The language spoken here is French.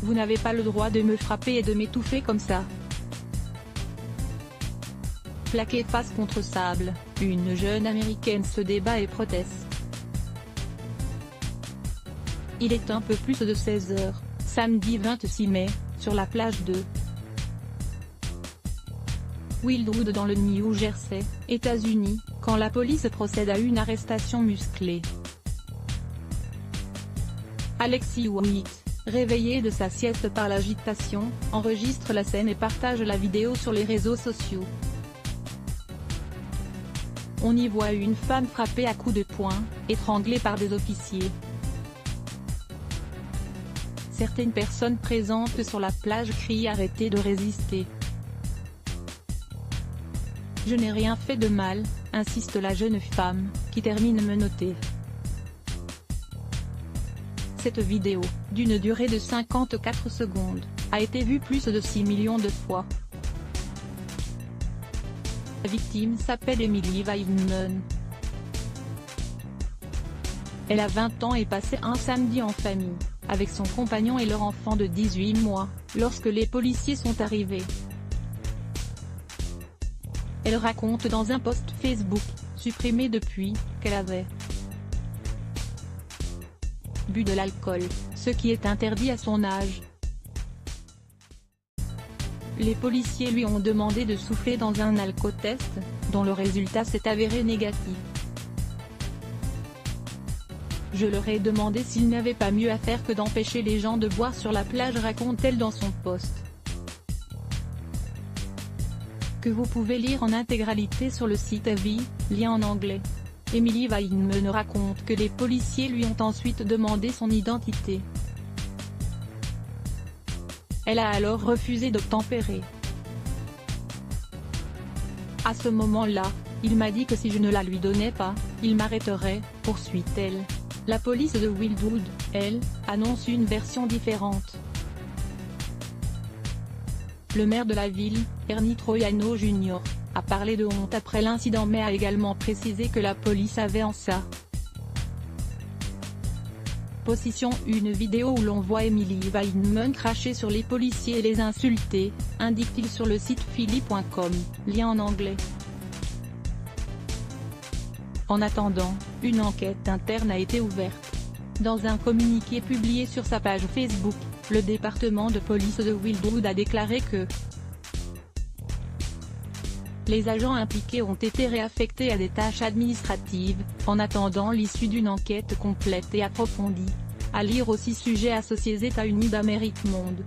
Vous n'avez pas le droit de me frapper et de m'étouffer comme ça. » Plaquée face contre sable, une jeune américaine se débat et proteste. Il est un peu plus de 16 heures, samedi 26 mai, sur la plage de Wildwood dans le New Jersey, États-Unis, quand la police procède à une arrestation musclée. Alexis Witt, réveillé de sa sieste par l'agitation, enregistre la scène et partage la vidéo sur les réseaux sociaux. On y voit une femme frappée à coups de poing, étranglée par des officiers. Certaines personnes présentes sur la plage crient « Arrêtez de résister ». « Je n'ai rien fait de mal », insiste la jeune femme, qui termine menottée. Cette vidéo, d'une durée de 54 secondes, a été vue plus de 6 millions de fois. La victime s'appelle Emily Weinman. Elle a 20 ans et passait un samedi en famille, avec son compagnon et leur enfant de 18 mois, lorsque les policiers sont arrivés. Elle raconte dans un post Facebook, supprimé depuis, qu'elle avait bu de l'alcool, ce qui est interdit à son âge. Les policiers lui ont demandé de souffler dans un alcotest, dont le résultat s'est avéré négatif. Je leur ai demandé s'ils n'avaient pas mieux à faire que d'empêcher les gens de boire sur la plage, raconte-t-elle dans son post. Que vous pouvez lire en intégralité sur le site AVI, lien en anglais. Emily Weinman raconte que les policiers lui ont ensuite demandé son identité. Elle a alors refusé d'obtempérer. À ce moment-là, il m'a dit que si je ne la lui donnais pas, il m'arrêterait, poursuit-elle. La police de Wildwood, elle, annonce une version différente. Le maire de la ville, Ernie Troiano Jr., a parlé de honte après l'incident mais a également précisé que la police avait en sa possession une vidéo où l'on voit Emily Weinman cracher sur les policiers et les insulter, indique-t-il sur le site philly.com, lien en anglais. En attendant, une enquête interne a été ouverte. Dans un communiqué publié sur sa page Facebook, le département de police de Wildwood a déclaré que les agents impliqués ont été réaffectés à des tâches administratives, en attendant l'issue d'une enquête complète et approfondie. À lire aussi sujet associé États-Unis d'Amérique Monde.